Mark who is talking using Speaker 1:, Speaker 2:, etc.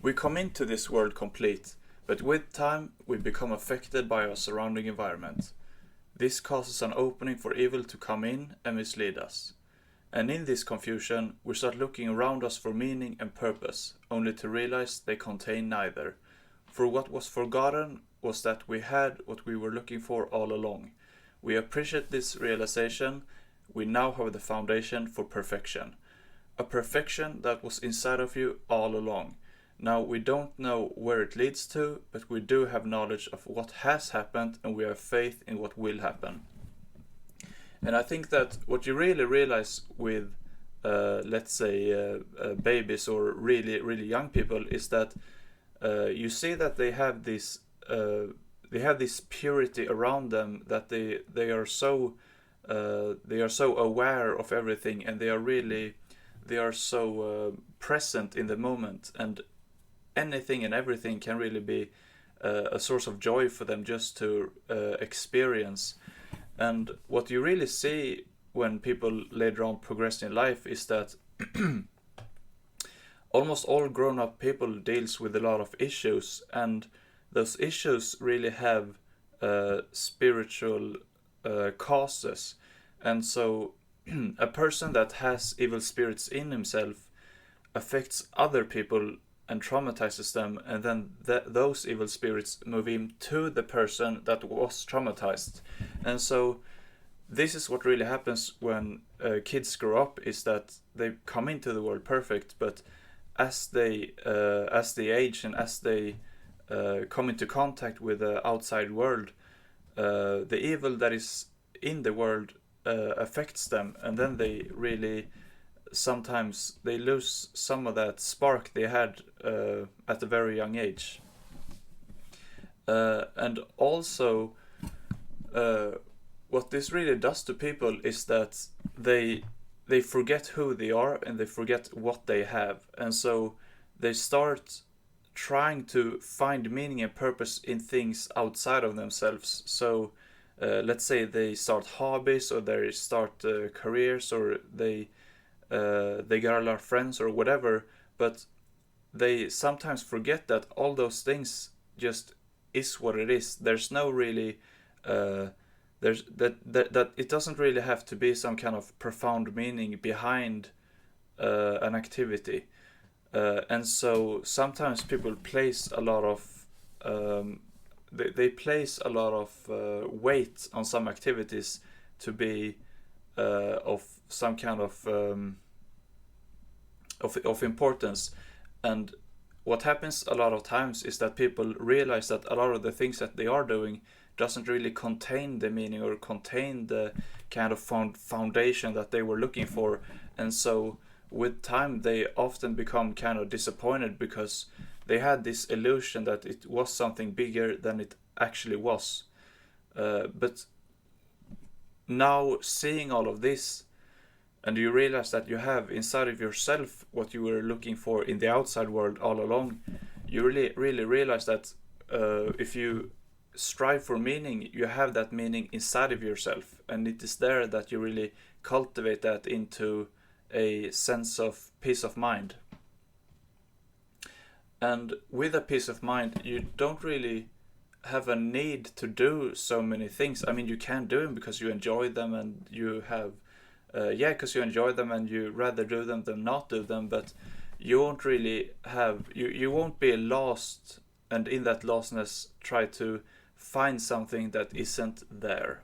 Speaker 1: We come into this world complete, but with time we become affected by our surrounding environment. This causes an opening for evil to come in and mislead us. And in this confusion, we start looking around us for meaning and purpose, only to realize they contain neither. For what was forgotten was that we had what we were looking for all along. We appreciate this realization. We now have the foundation for perfection. A perfection that was inside of you all along. Now we don't know where it leads to, but we do have knowledge of what has happened and we have faith in what will happen. And I think that what you really realize with, let's say, babies or really, really young people is that you see that they have this purity around them, that they are so aware of everything, and they are so present in the moment, and anything and everything can really be a source of joy for them just to experience. And what you really see when people later on progress in life is that almost all grown-up people deals with a lot of issues, and those issues really have spiritual causes. And so a person that has evil spirits in himself affects other people and traumatizes them, and then those evil spirits move into the person that was traumatized. And so this is what really happens when kids grow up, is that they come into the world perfect, but as they age and as they come into contact with the outside world, the evil that is in the world affects them, and then they really sometimes they lose some of that spark they had at a very young age. And also what this really does to people is that they forget who they are and they forget what they have, and so they start trying to find meaning and purpose in things outside of themselves. So let's say they start hobbies, or they start careers, or they get a lot of friends or whatever, but they sometimes forget that all those things just is what it is. There's no really there's that it doesn't really have to be some kind of profound meaning behind an activity. And so sometimes people place a lot of they place a lot of weight on some activities to be of some kind of importance. And what happens a lot of times is that people realize that a lot of the things that they are doing doesn't really contain the meaning or contain the kind of foundation that they were looking for. And so with time they often become kind of disappointed because they had this illusion that it was something bigger than it actually was. But now seeing all of this, and you realize that you have inside of yourself what you were looking for in the outside world all along, you really realize that if you strive for meaning, you have that meaning inside of yourself, and it is there that you really cultivate that into a sense of peace of mind. And with a peace of mind, you don't really have a need to do so many things. I mean, you can do them because you enjoy them, and you have because you enjoy them and you rather do them than not do them, but you won't really have you won't be lost, and in that lostness try to find something that isn't there.